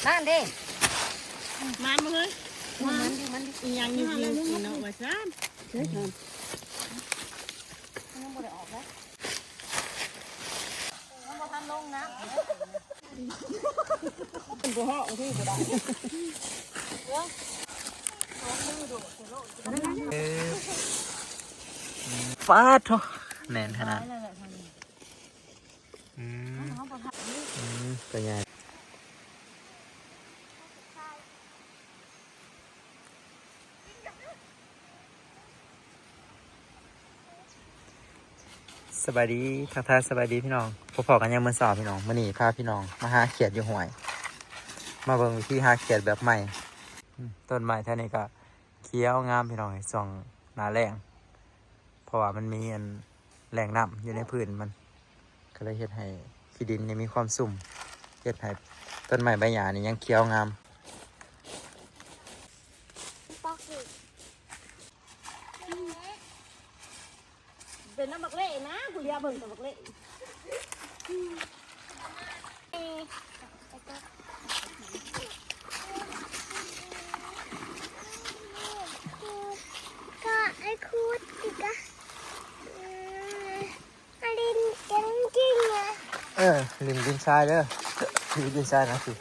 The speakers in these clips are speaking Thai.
นั่นดิมันมาเลยมันยังอยู่เนาะว่าซ่านเฮ้ยยังบ่ได้ออกแล้วมันบ่ทันลงนะเป็นบ่ฮอกที่บ่ได้ฟาดโถแน่นขนาดตัวใหญ่สบายดีทักทายสบายดีพี่น้องพอๆกันยังมือสอบพี่น้องมื่อนี้พาพี่น้องมาหาเขียดอยู่ห่วยมาเบิ่งวิธีหาเขียดแบบใหม่ต้นไม้ท่านี้ก็เขียวงามพี่น้องส่องหนาแรงเพราะว่ามันมีอันแรงน้ำอยู่ในพื้นมันก็เลยเฮ็ดให้ขี้ดินนี่มีความสุ่มเฮ็ดให้ต้นไม้ใบหญ้านี่ยังเขียวงามเป็นน้ำบักเล่นะกูเรียกเบิ่งแต่บักเล่ก็ไอ้คูดอีกอะอลินจังจริงอะริมดินทรายเด้อริมดินทรายนะสิ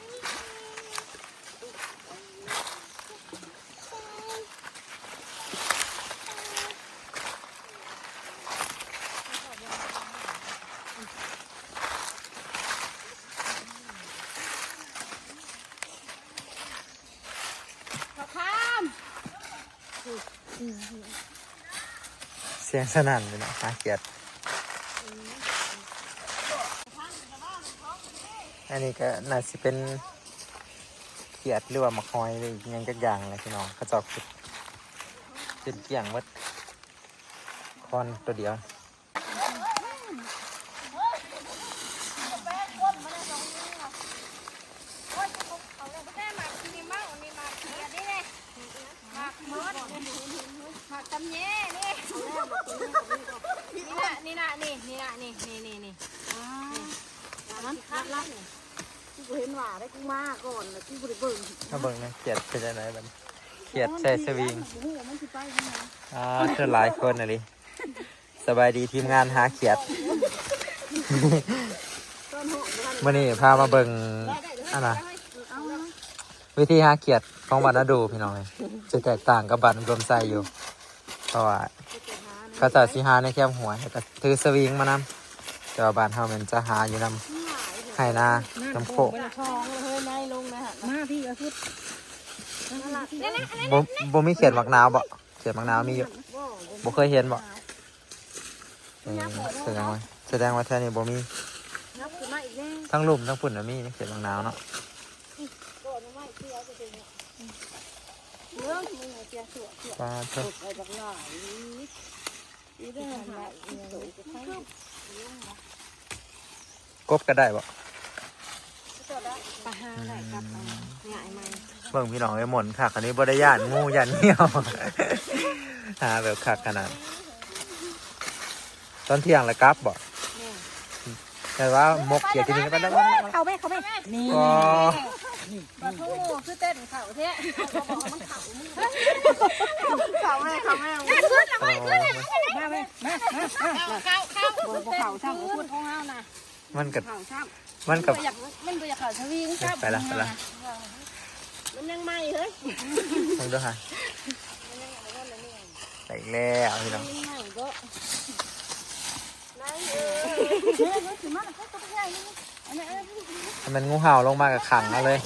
เสียงสนั่นเลยนะหาเขียดอันนี้ก็น่าจะเป็นเขียดหรือว่าหมะคอยหรือยังจักอย่างอะไรพี่น้องกระจอกขุดเป็นเกี่ยงวัดคอนตัวเดียวผักตำแยนี่นี่นะมันคัดลักกูเห็นว่าได้กูมาก่อนแล้วกูบริเบิร์นถ้าเบิ่งนะเขียดเป็นอะไรบ้างเขียดใส่สวิงเธอหลายคนนะดิสบายดีทีมงานหาเขียดมื่อนี้พามาเบิ่งอะไรวิธีหาเขียดของบ้านนาดูพี่น้องจะแตกต่างกับบ้านรวมไซอยู่เพราะว่าเขาจะสิหาในแคมหัวก็ถือสวิงมานำแต่ว่าบ้านเฮามันจะหาอยู่นำไห้นาน้ำโคกมาพี่ก็พูดบ่มีเขียดมักนาวบ่เขียดมักนาวมีอยู่บ่เคยเห็นบ่แสดงว่าแท้นี่บ่มีทั้งลุ่มทั้งฝุ่นน่ะมีเขียดมักนาวเนาะปลาเถอะกบก็ได้บ่ปลาหาได้กับง่ายไหมเบิ่งพี่น้องไอ้หมนคักอันนี้บ่ได้ย่านงูย่านเหี้ยวหาแบบคักขนาดตอนเที่ยงแล้วกลับบ่แต่ว่ามกเขียดที่นี่ก็ได้บ่เขาไม่นี่ปลาทูคือเต้นเข่าเท่เข่าแม่มาเข่าช่างพูดของเฮานะมันกับมันบ่อยากเข่าชวิงครับไปละมันยังไม่เฮ้ยลองดูค่ะไปแล้วพี่น้องมันงูเห่าลงมากับขังเอาเลย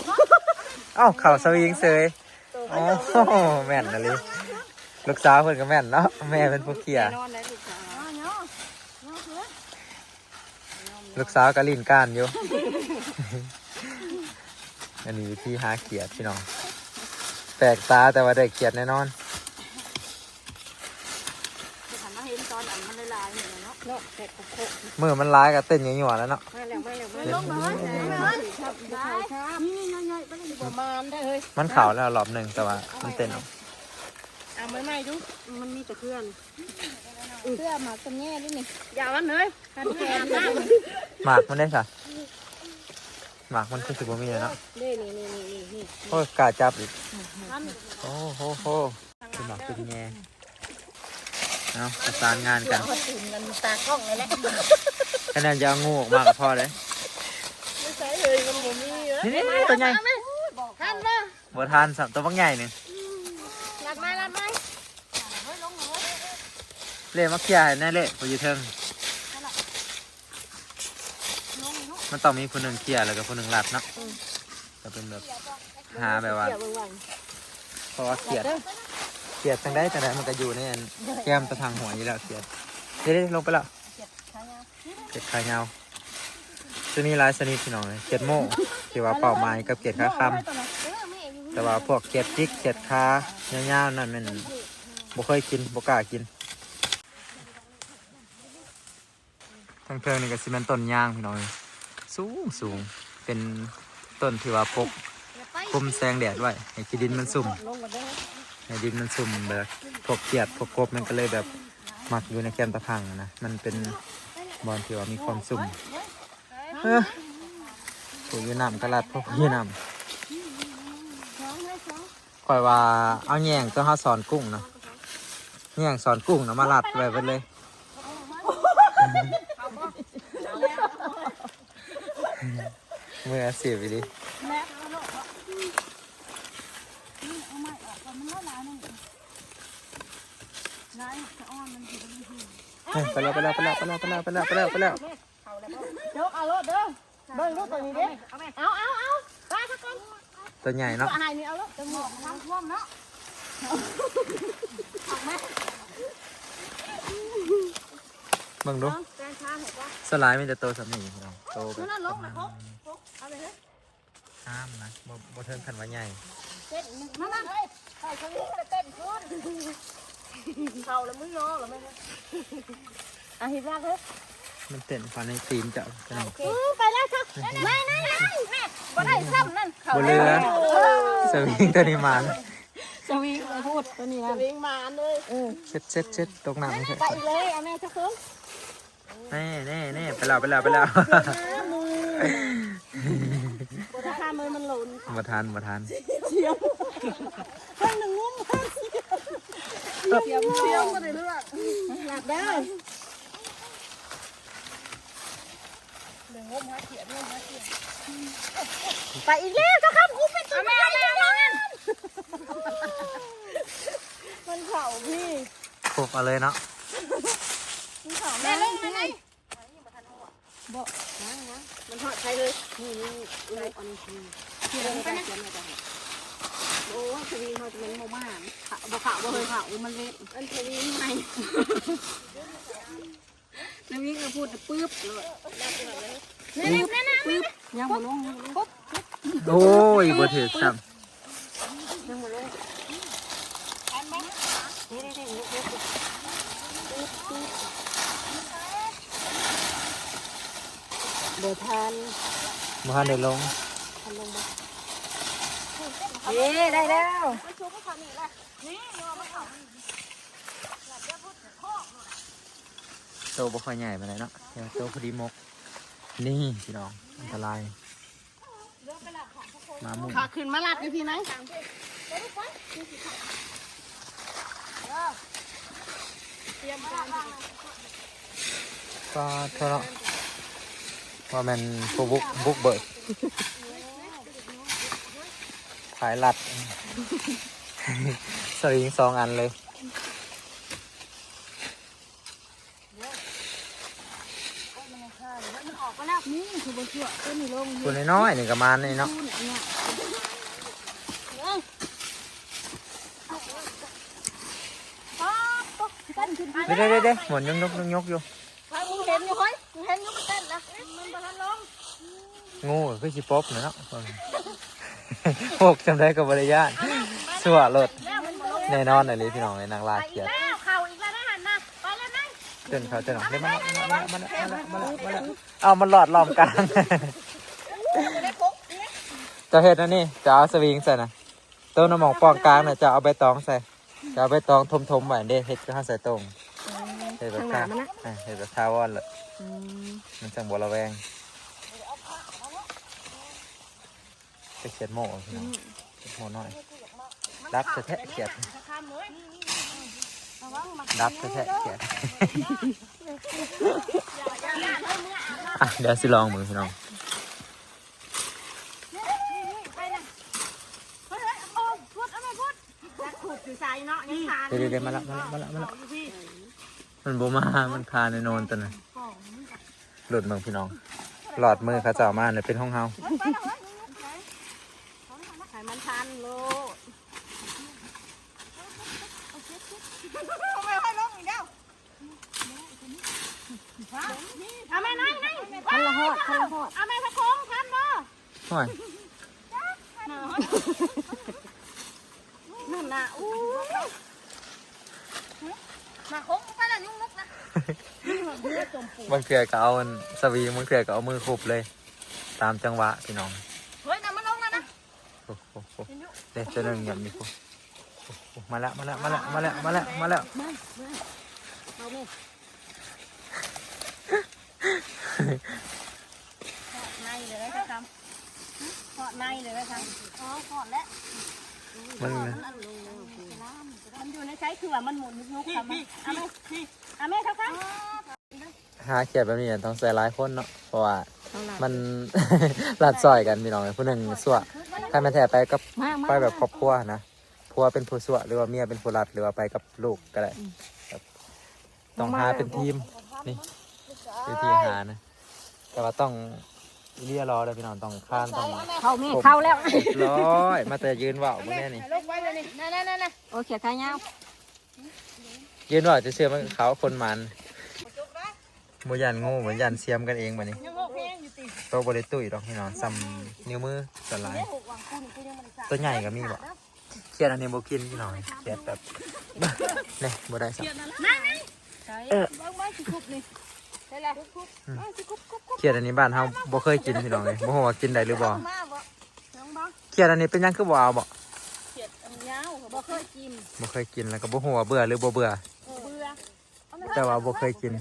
เอ้าเข่าสวิงเซยโอ้แม่นนะลิลูกสาวเพิ่นก็แม่นเนาะแม่เป็นผู้เขี่ยลูกสาวก็ลิ้นก้านอยู่อันนี้ที่หาเขียดพี่น้องแปลกตาแต่ว่าได้เขียดแน่นอนมือมันร้ายกับเต้นอย่างนี้หวานแล้วเนาะมันเข่าแล้วรอบหนึ่งแต่ว่ามันเต้นออก เอาไม้ไหม้ดู มันมีแต่เพื่อน เสื้อหมาตัวแง่ด้วยนี่ อย่ามันเลย คันแขนนะ หมากมันได้ค่ะหมากมันคือสิบมีเลยเนาะ นี่ โอ้ยกล้าจับอีก ท่าน โอ้โหเป็นหมากเป็นแง่เอาประสานงานกัน ตื่นกันตากล้องเลยแหละ คะแนนจะเอางูออกมากับพ่อเลย ไม่ใช่เลยมันบ่มีเยอะ นี่ตัวใหญ่ ท่านมา บัวทานสับตัวบักใหญ่หนึ่ง ลัดไม้ เล่มาเคลียร์ให้แน่เล่พออยู่เทิงมันต้องมีคนหนึ่งเคลียร์แล้วก็คนหนึ่งรัดเนาะจะเป็นแบบหาแบบว่า อย่าเบิ่งหวัง เพราะว่าเขียดทางได้มันก็อยู่ในอันแก้มตะทางหัวอยู่แล้วเขียดเดี๋ยวลงไปแล้วเขียดขายาวจะมีหลายชนิดพี่น้องเลยเขียดโม่ที่ว่าเป่าไม้กับเขียดขาคำแต่ว่าพวกเขียดจิกเขียดขายาวๆนั่นมันบ่เคยกินบ่กล้ากินทางเทิงนี่ก็สิเป็นต้นยางพี่น้องเลยสูงเป็นต้นที่ว่าปกคุมแสงแดดไว้ให้ขี้ดินมันสุ่มให้ดินมันสุ่มแบบพวกเขียดพวกกบมันก็เลยแบบหมักอยู่ในแก้มตะพังนะมันเป็นบอลที่ว่ามีความสุ่มผู้ยืนนำกระลัดพวกยืนนำคอยว่าเอาแยงตัวห้าสอนกุ้งเนาะแยงสอนกุ้งเนาะมาลัดไว้ไปเลยมือเสียไปดิไปแล้ว ยกเอารถเด้อเบิ่งลูกตัวนี้เด้เอาไปสักคน ตัวใหญ่เนาะ ตัวหายนี่เอารถจะหมอกน้ำท่วมเนาะ เบิ่งดู แกงช้าเห็นปะ สไลด์มีแต่โตสามีเราโตแบบ นั่นลงนะพกเอาไปเลย ห้ามนะบ่เทิงขันว่าใหญ่ เต้นนั่นเลยใส่ชนิดจะเต้นขึ้นเข่าแล้วมึงรอหรือไม่อ่ะหิบรากเลย มันเต้นฟันในตีนเจ้าจะไหน ไปแล้วครับไม่แม่บ่ได้ซ้ำนั่น บนเรือสวิงตัวนี้มัน สวิงพูดตัวนี้สวิงมาเลยเช็ดตกน้ำไม่ใช่ ไปเลยเอาแม่เจ้าคุณ นี่ไปแล้ว ราคามือมันหล่น มาทานข้างหนึ่งงุ้มเสียมก็ได้เลือกหลับได้ไปอีกแล้วเจ้าครับกูเป็นตัวแม่มันเข่าพี่ ครบเอาเลยเนาะ แม่เล่นมันไงบ่มันทอดใครเลยนี่เลยอันนี้คือไปนะโอ้ทวีเขาจะเป็นโมม่าบ่ขาวบ่เคยขาวมันเละอันทวีใหม่ทวีก็พูดปื๊บเลยปื๊บยังบ่ลงปุ๊บ โอ้ยบ่ถือซ้ ยังบ่ลงเดี๋ยวทาน ำบ่ทันได้ลง ได้แล้ว โตบ่ค่อยใหญ่ปานใดเนาะแค่โตพอดีมกนี่พี่น้องอันตรายมามุ่ง ขาขึ้นมาลัดอยู่ที่ไหน ก็เท่าเนาะว่ามันผู้บุกเบิกถ่ายลัดสวิง2 อันเลย ออกมาแล้วนี่คือบนเชือกต้นนี้ลง ตัวน้อยๆนี่ก็มานี่เนาะเด้หมุนยกอยู่ มึงเห็นอยู่ไหมมึงเห็นอยู่เต้นแล้วมันบานลง งูคือสิป๊อบเนาะพวกจำได้กับบริยานสั่วรถแน่นอนเลยพี่น้องเลยนางลาเขียด แล้วเข่าอีกแล้วนะหันนะไปแล้วนะ เต้นเขาเต้นเดี๋ยวมันเอามันหลอดล้อมกลางจะเห็ดนะนี่จะเอาสวิงใส่นะต้นน้ำหมอกปองกลางเนี่ยจะเอาใบตองใส่จะ เอาไปตองทมๆไว้เด้เฮ็ดก็ห้าใส่ตรงเฮ็ดแบบข้าวเฮ็ดแบบข้าววอนเลยมันจังบ่ระแวงไปเขียนโม่พี่น้องโม่น้อยดับแท้ๆเขียดดับแท้ๆเขียดเดี๋ยวสิลองมือพี่น้องเดี๋ยวมาละมันโบมามันคาในโนนตัวนั้นหลุดมือพี่น้องหลอดมือเขาเจ้ามาเนี่ยเป็นห้องเฮา ไข่มันทันโลเอาแม่นั่งคันละหอดเอาแม่พะโค้งทันบ่ ห่วย นั่นน่ะอู้มาโค้งไปละยุ่งมุกนะ บางเถื่อก็เอาสวีบางเถื่อก็เอามือคุบเลย ตามจังหวะพี่น้อง เฮ้ยน้ำมันลงแล้วนะ โอ้โหเด็กตัวหนึ่งอย่างนี้คุมาแล้วเอาแม่ในเลยได้ครับทอดในเลยได้ครับอ๋อทอดแล้ว มัน มันอยู่ในใช้คือว่ามันหมุนลุกๆครับเอาแม่ครับ หาเขียดแบบนี้ต้องใส่หลายคนเนาะเพราะว่ามัน หลัดซอยกันพี่น้องผู้หนึ่งสั่วใครมาแทนไปก็ไปแบบครอบครัวนะผัวเป็นผู้สั่วหรือว่าเมียเป็นผู้รัดหรือว่าไปกับลูกก็ได้ต้องหาเป็นทีมนี่คือที่หานะแต่ว่าต้องเรียรอเลยพี่น้องต้องข้านต้อง เข้าแล้ว ร้อยมาแต่ยืนว่าวมาแน่นี่ ลงไว้เลยนี่นั่นโอเคขายาว ยืนว่าวจะเชื่อมันเขาคนมันโมยันงูเหมือนยันเสียมกันเองแบบนี้ตัวบริตุ้ยดอกพี่น้องซ้ำนิ้วมือสลายตัวใหญ่ก็มีบ่เขียดอันนี้โบกินพี่น้องเขียดแบบเนี่ยโบได้สักเขียดอันนี้บ้านเฮาบ่เคยกินพี่น้องเลยบ่ฮู้ว่ากินได้หรือบ่เขียดอันนี้เป็นยังคือบ่เอาบ่ เขียดยาวบ่เคยกิน บ่เคยกินแล้วก็บ่ฮู้ว่าเบื่อหรือบ่เบื่อแต่ว่าบ่เคยกิน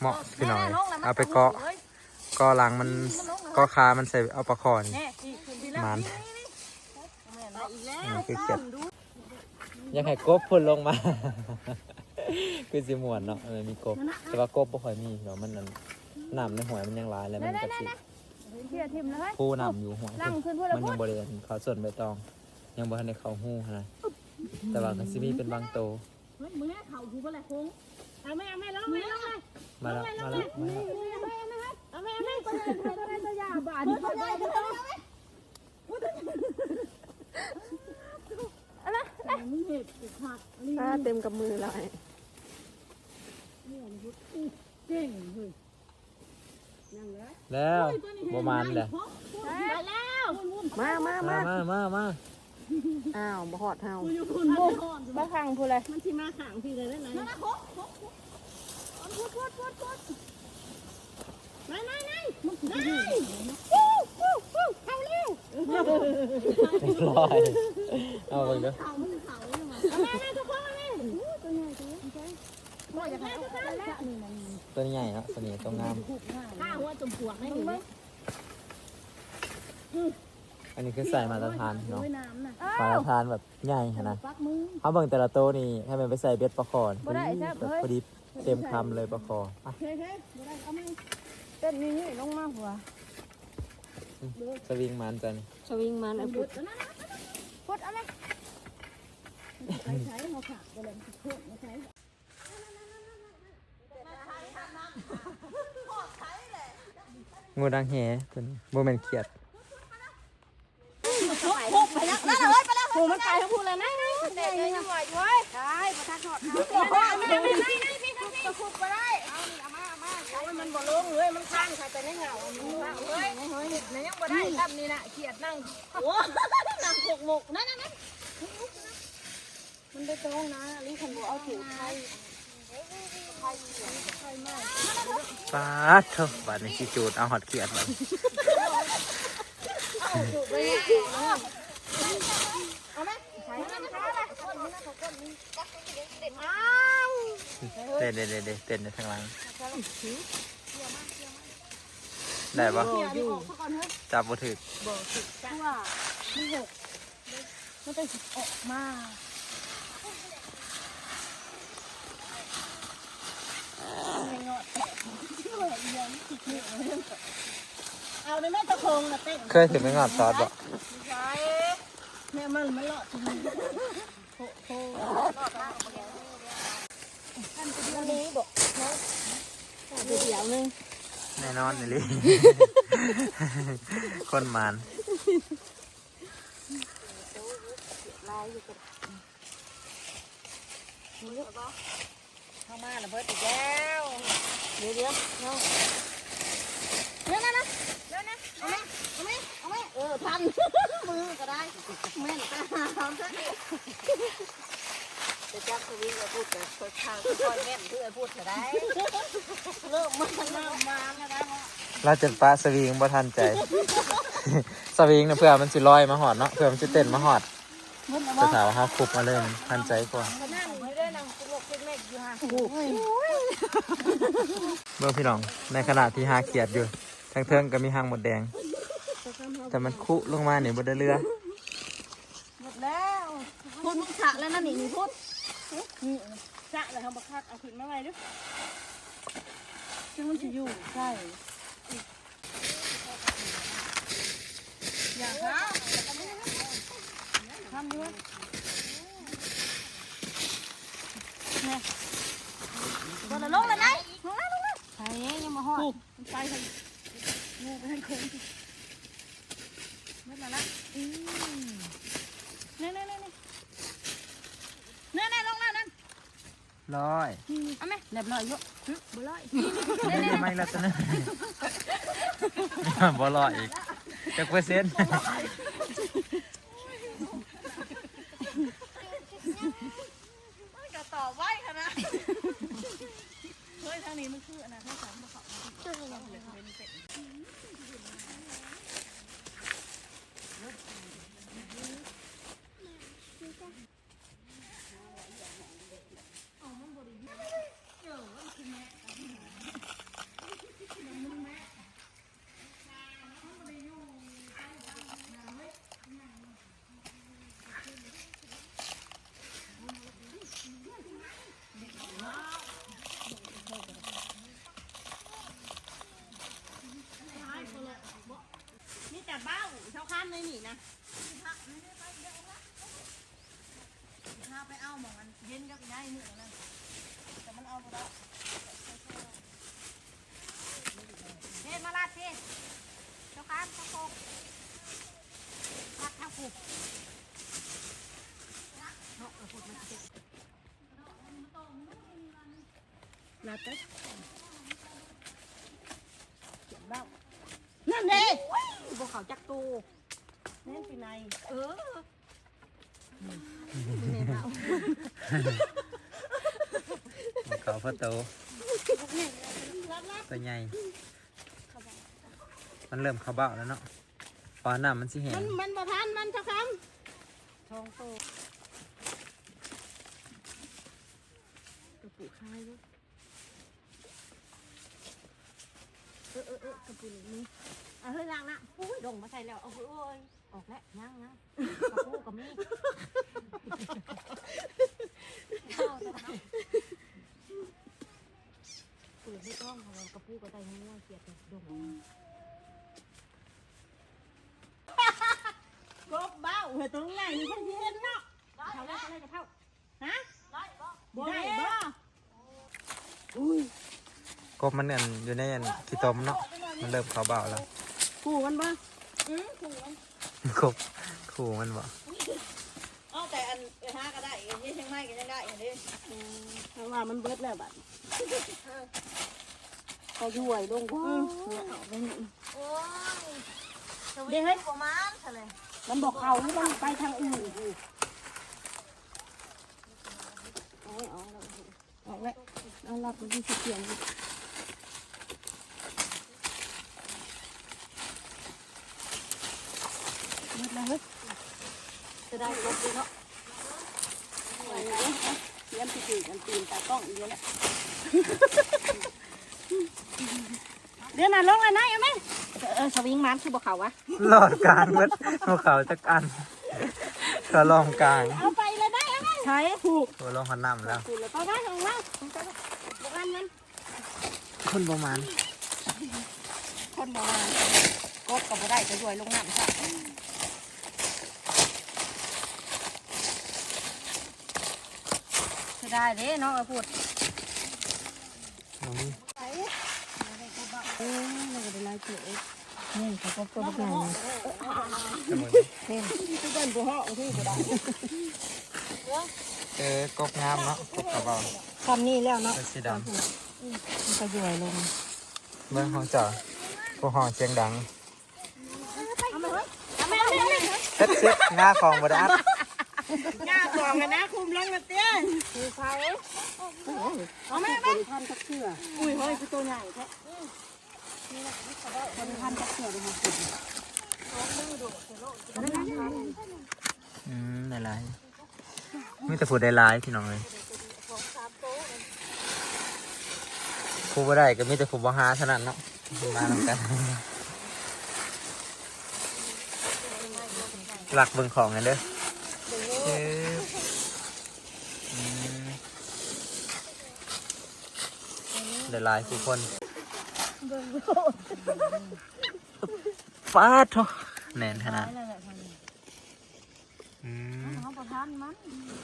เหมาะพี่น้องเอาไปเกาะหลังมันเกาะขามันใส่เอาปลาคอนี่มันนี่คือเขียดยังให้กบพุ่นลงมา คือสิม่วนเนาะมันมีกบแต่ว่ากบบ่ค่อยมีเนาะมันนั่นน้ำในหวยมันยังหลายแล้วมันก็สิผู้น้ำอยู่หวยมันยังบ่ได้เขาส่วนใบตองยังบ่ทันได้เข้าหู้นะแต่ว่าก็สิมีเป็นบางโต เฮ้ยมึงแม่เข่าหูบ่แหละคงเอาแม่ร้องเลย มาแล้วเอาแม่ตัวยาบาดเต็มกับมือเลยเก่งเฮ้ย แล้วประมาณแหละ มาอ้าวบ่หอดเฮาบ่ขังพูเลยมันสิมาขังพี่เลยได้ไหมนั่นพูดนายเข้าเร็ว ร้อยเอาไปเด้อ แม่ทุกคนเลยตัวใหญ่ตัวใหญ่เนาะตัวนี้ตัวงาม ข้าหัวจมปวกไม่หนี อันนี้คือใส่มาตรฐานเนาะมาตรฐานแบบใหญ่นะเอาเบิ่งแต่ละโต๊ะนี่ให้มันไปใส่เบ็ดปลาคอนแบบพอดีเต็มคำเลยปลาคอเต้นนี่ลงมาหัว สวิงมันจัน สวิงมันไอ้พุดเอาไหมใช้เขาขาดไปเลยพุดใช้งูดังแหตัวนี้โมเมนเขียด ไปแล้วนั่นเลยไปแล้วโหมันตายทั้งพูดเลยนะเด็กเลยยังไหวอยู่เว้ยได้ประทัดหอดเอาคุกไปได้เอามามันบ่ลงเลยมันข้างใครไปในเงาเฮ้ยนั่นยังบ่ได้ทำนี่นะเขียดนั่งโอ้นั่งหกหมกนั่นมันไปตรงนะลิขันบัวเอาถูกไทยปาดเถอะบาดนี้ขี้จูดเอาหอดเขียดมา เด็ดเต้นในทางหลังได้ปะจับบ่ถึก ว่ามันหกมันจะออกมา เอาในแม่ตะโคงนะเต้น เคยถึงไม่งอดซอสบ่ ใช่แม่มันหลอดทีนี้โอ้อันนี้บอกเดี๋ยวนึง แน่นอนเลย คนมัน เข้ามาแล้วเบิดอีกแล้วเดี๋ยวน้อง เร็วนะเอาไหมทันมือก็ได้แม่นตาหอมซะ จะจับสวิงแล้วพูดแต่ค่อยข้างค่อยแม่นเพื่อพูดจะได้ เริ่มมาแล้วนะ เราจะปะสวิงบ่ทันใจ สวิงเนี่ยเพื่อมันสิลอยมาหอดเนาะเพื่อมันสิเต้นมาหอดจะถามว่าเขาคุบมาเลยมันทันใจกว่า นั่งไม่ได้นั่งสงบเล็กๆอยู่ฮะ เบิ่งพี่น้องในขณะที่หาเขียดอยู่ทางเทิงก็มีหางหมดแดง แต่มันคุลงมาเนี่ยบนเรือ หมดแล้วพูดมึงฉะแล้วนั่นนี่พูด จะเลยเขาบอกคักเอาขึ้นมาไว้ด้วย ซึ่งมันจะอยู่ใช่อย่างนะทำด้วยเนี่ยตัวละลงเลยไหนลงแล้วใช่ยังมาหอด มันไปทางงูไปทางโค้ง ไม่ละละ นี่ลงแล้วนั่น ลอย เอาไหมเรียบร้อยเยอะบุร้อย ไม่ละตัวนั้น บ่ลอยอีกจักเปอร์เซ็นต์ จะต่อไว้ค่ะนะ เฮ้ยทางนี้มันคืออันนั้นให้สามมาเขาเลยเป็นเป็ด นี่แต่เบ้าเช้าข้ามเลยนี่นะ ถ้าไปเอาหมองมันเย็นก็ได้เหนื่อยนะแต่มันเอาไปแล้วเฮ็ดมาลาดสิเจ้าค้านข้าวโพดลาดข้าวผูก ลาเต้เบ้านั่นเอง บวเขาจักตู นี่ปีใน เขาพอโตตัวใหญ่มันเริ่มเข้าเบ้าแล้วเนาะปลาหน้ามันสิแห้ง มันประทันมันเจ้าค ทองโต ำกระปุกคายด้วย กระปุกนี้เอาเฮ้ยล้างนะอุ้ยดงมาใส่แล้วเอาเฮ้ยออกแล้วยังกระปุกกับมีเข้าจะทำเปิดไม่ต้องของเรากระปุกกับไตหัวเกียดดง กบเบ้าเฮ้ยตรงไหนนี่มันเย็นเนาะ เข้าแล้วอะไรจะเข้า ฮะ ได้บ่ บ่ได้บ่ กบมันอันอยู่ในอันขี้ต้มเนาะมันเริ่มเข้าเบ้าแล้ว ขู่มันบ่ กบขู่มันบ่ เอาแต่อันห้าก็ได้อันนี้เชียงใหม่ก็ยังได้อย่างนี้ เพราะว่ามันเบิดแล้วบัด เขาช่วยลงพ่อ เนี่ยเอาไปนี่ โอ้ยเดี๋ยวให้ประมาณเท่าไหร่ มันบอกเขาไม่ต้องไปทางอื่นออกแล้วเอาหลับมันที่เสียง จะได้ลบเลยเนาะ เ มันสิถือกันตีนตากล้องอีกแล้วแหละเดี๋ยวน่ะลงแล้วนะเอาไหมสวิงมันคือบ่เขาวะ หลอดกลางเบิดภูเขาจักอันก็ลองกลาง เอาไปเลยได้เอาไหมใช่ผูก ตัวลองหันน้ำแล้ว ผูกแล้วก็ได้ลงมาบอกอันนั้น คนประมาณ คนบอกว่ากบก็บ่ได้จะรวยลงน้ำซะจะได้เด้เนาะพูดเราก็ได้ลายเกลือนี่เขาก็ตัวใหญ่นี่ที่เป็นบัวห่อที่ก็ได้ กบงามเนาะกบกระบอก ทำนี่แล้วเนาะ เป็นสีดำ มันก็ย่อยลง เมืองของจ่อพวกห้องเสียงดัง เอามาเฮ้ยเอามาเอามา เซ็ตงาของบไดอัด หน้าฟองกันนะคุมลงมาเตี้ยคือใครเอาแม่แม่พันตะเกียบอุ้ยเฮ้ยคือตัวใหญ่แท้คนพันตะเกียบเลยมา ได้หลายมีแต่ผู้ได้หลายพี่น้องเลยผู้บ่ได้ก็มีแต่ผู้บ่หาเท่านั้นเนาะมานำกันหลักเบิ่งของกันเด้อได้หลายทุกคนฟาดโถแน่นขนาด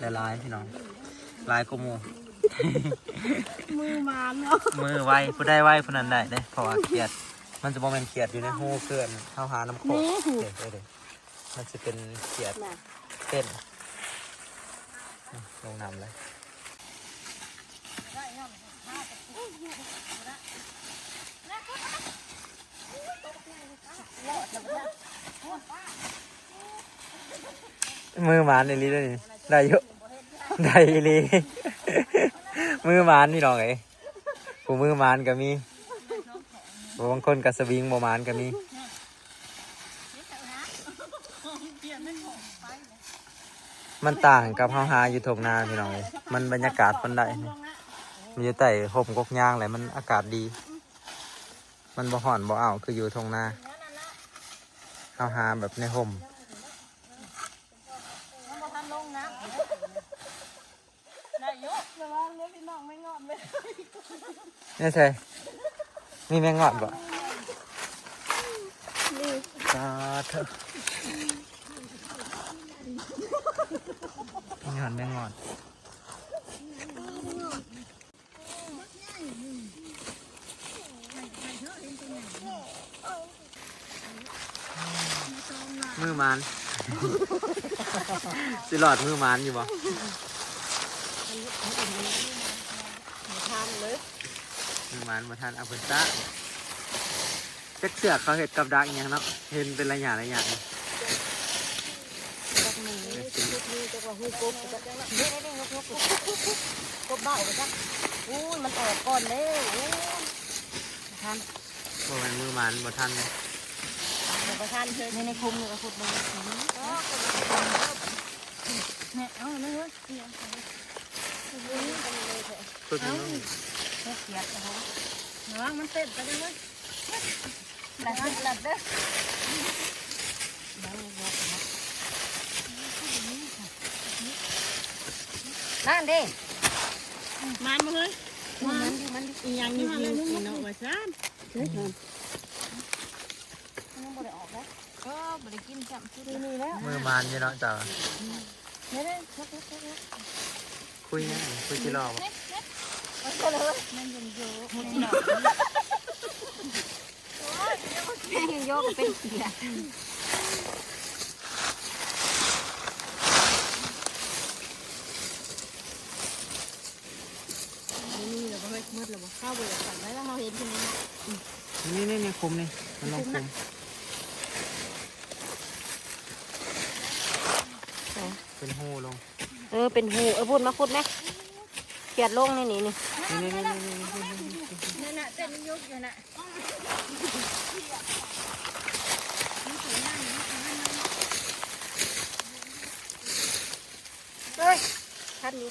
ได้หลายพี่น้องหลายกูมู มือมาเนาะ มือไวผู้ได้ไวผู้นั้นได้เด้เพราะว่าเขียดมันจะบ่แม่นเขียดอยู่ในหูเกินเข้าหาน้ำโขกเด้มันจะเป็นเขียดเต้นลงน้ำเลยมือหมานในนี้ด้วยนี่ได้เยอะได้ลี มือหมานนี่หรอกไอ้ผู้มือหมานก็มีบางคนกับสวิงบ่หมานก็มีมันต่างกับเฮาหาอยู่ทุ่งนาพี่น้องเลยมันบรรยากาศมันได้นี่มันอยู่ใต้ห่มกกยางแหละมันอากาศดี มันบ่ฮ้อนบ่อ้าวคืออยู่ทุ่งนาเฮาหาแบบในห่มนี่ใช่มีแมงงอดบ่ตาเถอะมีหอนแมงงอดมือมัน สิหลอดมือมันอยู่บ่มือมันมาทานอาเปนต้าเจ็ดเสือกเขาเห็ดกับดักอย่างเนาะเห็นเป็นระยะระยะนี่กบเบาไปจ้ะอู้มันออกก่อนเลยทัน บ่เป็นมือมันบ่ทัน ประทานเชิญในคุมนี่ก็พูดเลยเนี่ยเอาไม่เว้ย สุดนึง เกียดนะครับน้องมันเต้นไปเลยเว้ยหลัดเด้อนั่นดิมันมาเลยมันอีหยังอยู่กินเอาไว้ซ่านมันบ่ได้ออกแล้วก็บ่ได้กินจับนี่แล้ว มือมันอยู่เนาะจ้ะ เนี่ย คุยนะคุยที่รอบ มันก็เลยมันยังโยกมันยังโยกเป็นเกียร์นี่เราก็เฮ้ยมืดเราบอกข้าวเบื่อสั่งได้แล้วเราเห็นทีนี้ นี่คุมนี่มันลองคุมเป็นหูลง เป็นหูพูดมาพูดไหมเกียดลงนี่นี่ นี่ นั่นน่ะเต้นยกอยู่น่ะเฮ้ยทันอยู่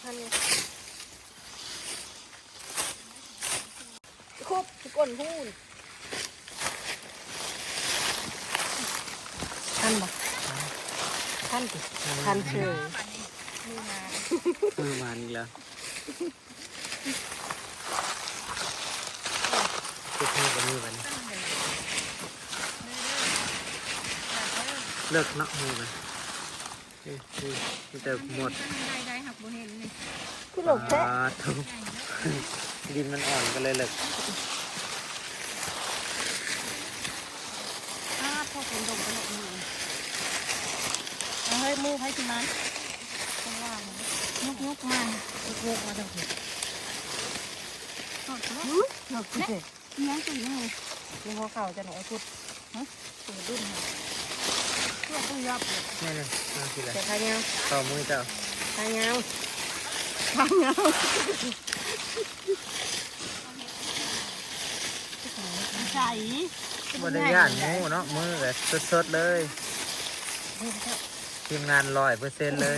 คุบก้นพูนทันบ่ทันสิทันเฉย มาอีกแล้วจุดนี้ก็มีวันเลิกเนาะมือมันนี่แต่หมด ได้หักบุเห็นนี่ คือหลบแท้ ทุกดินมันอ่อนก็เลยเลิก พอฝนตกไปหลบมือเฮ้ยมือให้ที่นั้นข้างล่างยกมันยกมาทางนี้หลบสิยังตื่นเลยยังหัวเข่าจะหนูพุดตื่นรุ่นค่ะเพื่อต้องยับ นี่เลยมาทีละ แต่ทางเงา ต่อมือเจ้า ทางเงาทางเงาใส่ บริย่านงูเนาะมือแบบสดๆเลยทีมงาน100%เลย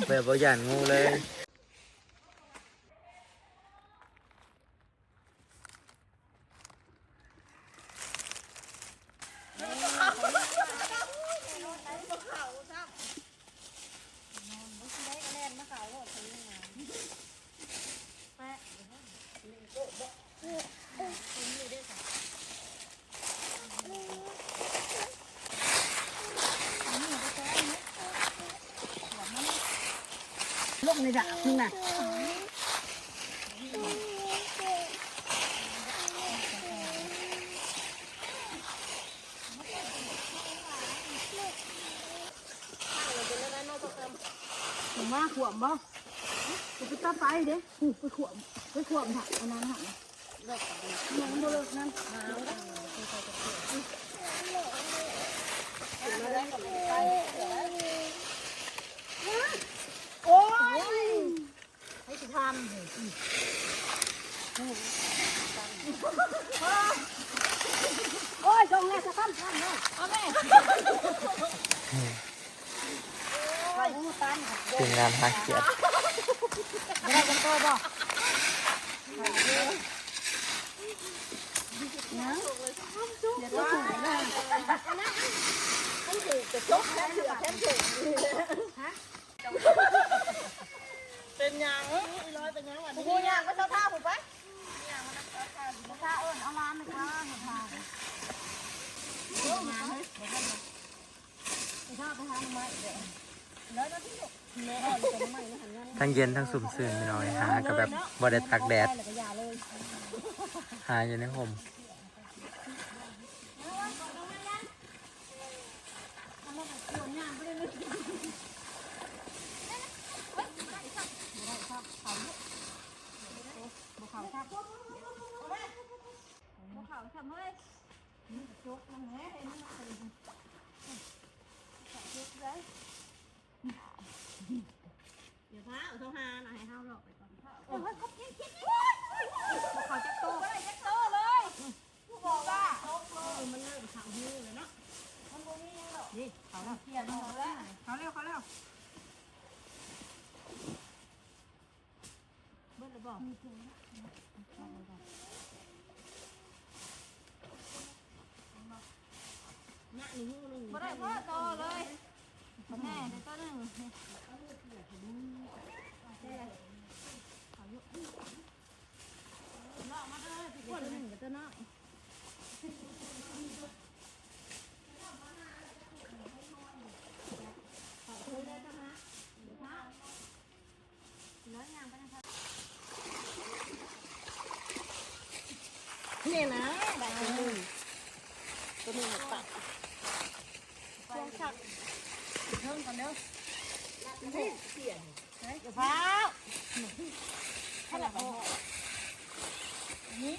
แบบบริย่านงูเลย ลูกในด่ามึงน่ะผมว่าขวบบ่ไปตัดไปเด้ไปขวบถักอันนั้นถักยังบ่เลิกนั่นโอ้ยให้สิทำโอ้ยจงแม่จะทำแม่เอาแม่ทีมงานหาเขียด ไม่ได้กันโตบ่นะเดี๋ยวก็ถูกนะจะจกแค่เสือแค่ถุงเป็นยังร้อยเป็นยังวันนี้ผู้ยังก็เท่าท่าผมไปท่าเอิญเอาล้านเลยค่ะท่าเฮ้ยมาเฮ้ยไปท่าไปหาไม้เดี๋ยวแล้วก็ที่แม่อ่อนจะไม่นะหันงั้น ทั้งเย็นทั้งสุ่มซื่นไปหน่อยหาก็แบบบ่ได้ตากแดดหาอยู่ในห่มเดี๋ยวท้าเอาเท่าหาหน่อยให้เท่าหลอกไปก่อนเขาจะโตเลยบอกว่ามันเลิกเขาหูเลยเนาะมันบ่มีหรอกนี่เขาเทียนเขาแล้วเขาเร็วเบิ้ลเลยบอกน่ะนี่หูนึงบ่ได้พ่อโตเลยแม่ได้ตัวนึงคนหนึ่งก็จะน้อยนี่นะได้ตัวนึงตัดช่วงชักเพิ่มก่อนเด้อเดี๋ยวพาวให้ละพอนี่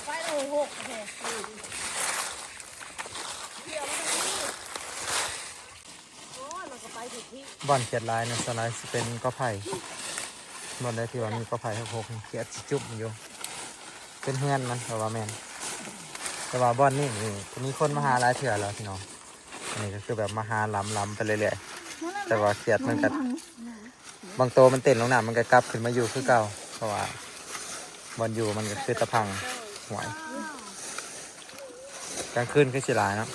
ไปโอ้โหโอเคเที่ยวมาตรงนี้โอ้ยมันก็ไปถึงที่ บ่อนเขียดลายนะสไลด์สิเป็นกอไผ่บ่อนได้ที่ว่ามีกอไผ่หกเขียดสิจุ่มอยู่เป็นเฮือนมันแต่ว่าแมนแต่ว่าบ่อนนี่มีคนมาหาหลายเถื่อแล้วพี่น้องอันนี้ก็คือแบบมาหาล้ำไปเรื่อยๆแต่ว่าเขียดมันก็บางโตวมันเต้นลงน้ำมันก็กลับขึ้นมาอยู่คือเก่าเพราะว่า บอลอยู่มันก็คือตะพังหวยกลางคืนคือสิหลายเนาะ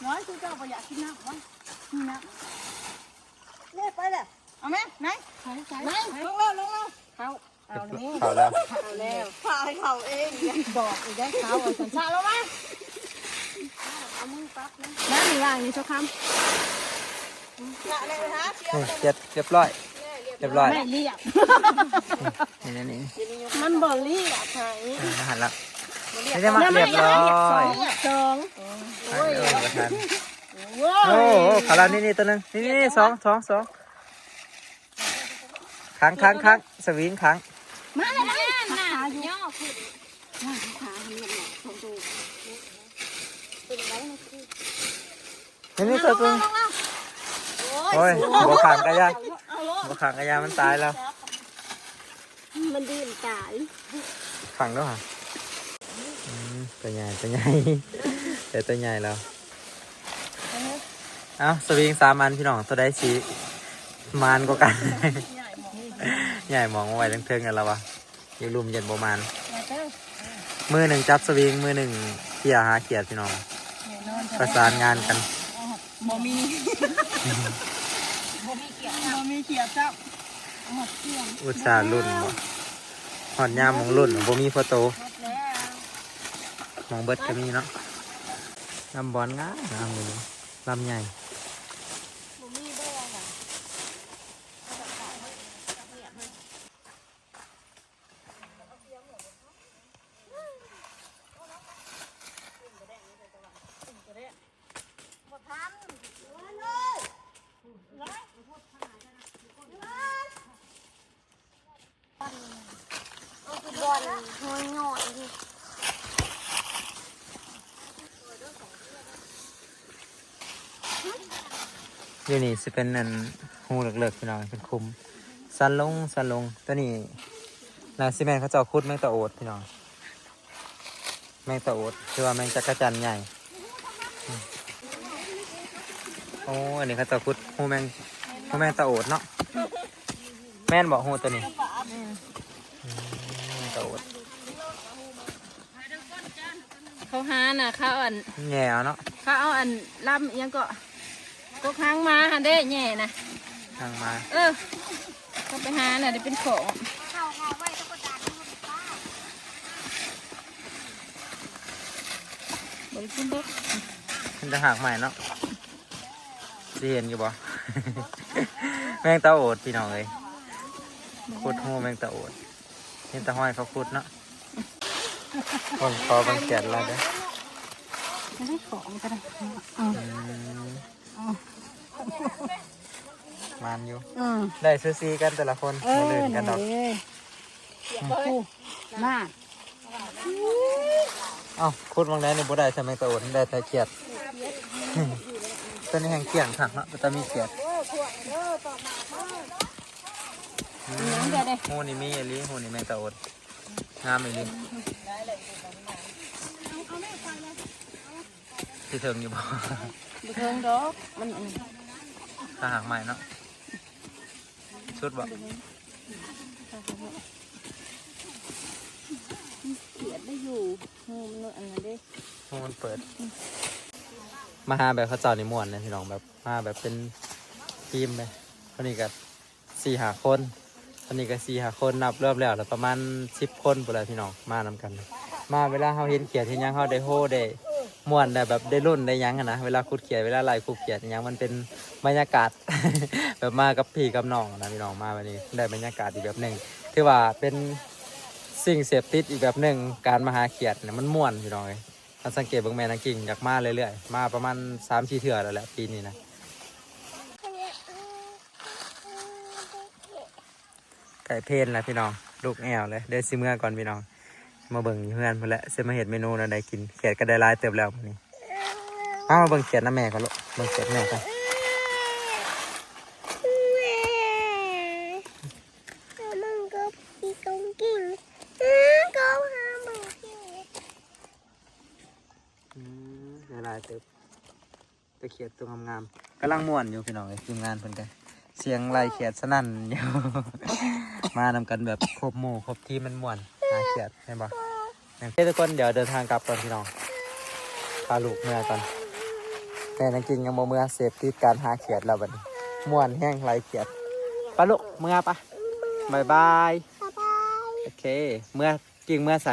น้อยคือเจ้าประหยัดกินน้ำวะนี่น้ำเล่ไปเลยเอาไหมไหนไหนลงแล้วเขาเอานี่ เข้าแล้ว เอาแล้วพาให้เขาเองบอกอีกได้เขาเอาสัญชาติแล้วมั้ยเอามือปั๊บนะน้ำมีว่างอยู่สักคำละเลยฮะเชียว นี่เรียบร้อยไม่เรียบ นี่ มันบ่เรียบไง มาหันละไม่ได้มาเรียบร้อย สอง โอ้ยโอ้โหขาลานี่ตัวนึงนี่สองค้างสวิงค้าง มาเลยนะขาอยู่ ย่อขึ้น ขาทำยังไงของตัว นี่ตัวนึงโอ้ยบัวขางกระยามันตายแล้ว มันดื้อตาย ขังแล้วฮะตัวใหญ่แต่ตัวใหญ่แล้วเอ้าสวิง3 อันพี่น้องตัวได้สีมานก็กัน ใหญ่มองไว้เทิงๆกันแล้ววะอยู่ลุมเย็นประมาณมือหนึ่งจับสวิงมือหนึ่งเขี่ยหาเขียดพี่น้องประสานงานกัน บ่มีเขียบจ้า อุตส่าห์รุ่นบ่หอดยามมองรุ่นบ่มีโฟโต้มองเบิดก็มีเนาะลำบอลงามเลยลำใหญ่อยู่นี่จะเป็นอันหูเหลือกๆพี่น้องเป็นคุมสันลงตัวนี้นาซีแมนเขาเจาะคุดแมงตะโอดพี่น้องแมงตะโอดคือว่าแมงจักรจันทร์ใหญ่โอ้อันนี้เขาเจาะคุดหูแมงตะโอดเนาะแม่นบอกหูตัวนี้แมงตะโอด เขาหาน่ะเขาอัน แง่เนาะ เขาเอาอันลำยังก็ค้างมาหันได้แง่นะ ทางมา ก็ไปหาน่ะได้เป็นของบริคุณเด็ก มันจะหักใหม่เนาะสิเห็นอยู่บ่ แมงตะโอดพี่น้องเลยคุดหูแมงตะโอดเห็นตะห้อยเขาคุดเนาะคนคอบางแกนแล้วเด้อ ไม่ได้ของก็ได้ มันอยู่ได้ซื้อซีกันแต่ละคนมาเล่นกันดอก มา เอ้าคุดบางแดนนี่บ่ได้ใช่ไหมตะโอดได้แต่เขียด ตัวนี้แห้งเกี่ยงถักเนาะแต่มีเขียดหูนี่มีอีหลีหูนี่แมงตะโอดงามอีหลีที่เทิงอยู่บ่ เทิงดอกมัน ถ้าหางใหม่เนาะชุดบ่ เขียดได้อยู่งูมันอันนั้นได้ หูมันเปิด มาหาแบบเขาเจาะในม่วนนะพี่น้องแบบมาแบบเป็นทีมเลยคนนี้ก็4-5 คนคนนี้ก็4-5 คนนับรอบแล้วประมาณ10 คนไปเลยพี่น้องมานำกัน มาเวลาเขาเห็นเขียดเห็นยังเขาได้โฮได้ม่วนได้แบบได้รุ่นได้ยังกันนะเวลาขุดเขียดเวลาไล่ขุดเขียดยังมันเป็นบรรยากาศ แบบมากับพี่กับน้องนะพี่น้องมาวันนี้ได้บรรยากาศอีกแบบหนึ่งที่ว่าเป็นสิ่งเสพติดอีกแบบหนึ่งการมาหาเขียดเนี่ยมันม่วนพี่น้องเลยถ้าสังเกตเบิ่งแม่นางกิ่งอยากมาเรื่อยๆมาประมาณ3-4 เทื่อแล้วแหละปีนี้นะไก่เพลนแหละพี่น้องลูกแอวเลยได้ซิเมื่อก่อนพี่น้องมาเบิ่งอยู่เพื่อนพอแล้วเสร็จมาเห็ดเมนูอะไรกินเขียดก็ได้หลายเติบแล้ววันนี้มาเบิ่งเขียดนะแม่ก่อนลูกเบิ่งเขียดแม่ก่อน หลายเติบตะเขียดตัวงามๆกำลังม่วนอยู่พี่น้องเลยทีมงานเพิ่นกัน เสียงไล่เขียดสนั่นอยู่ มานำกันแบบครบหมู่ครบทีมมันม่วนหาเขียดเห็นปะทุกคนเดี๋ยวเดินทางกลับก่อนพี่น้องพาลูกเมื่อก่อนแต่นังกินยังบ่เมื่อเสพติดการหาเขียดแล้วบัดนี้ม่วนแห้งไล่เขียดปะลูกเมื่อปะบายบายโอเคเมื่อกิ่งเมื่อใส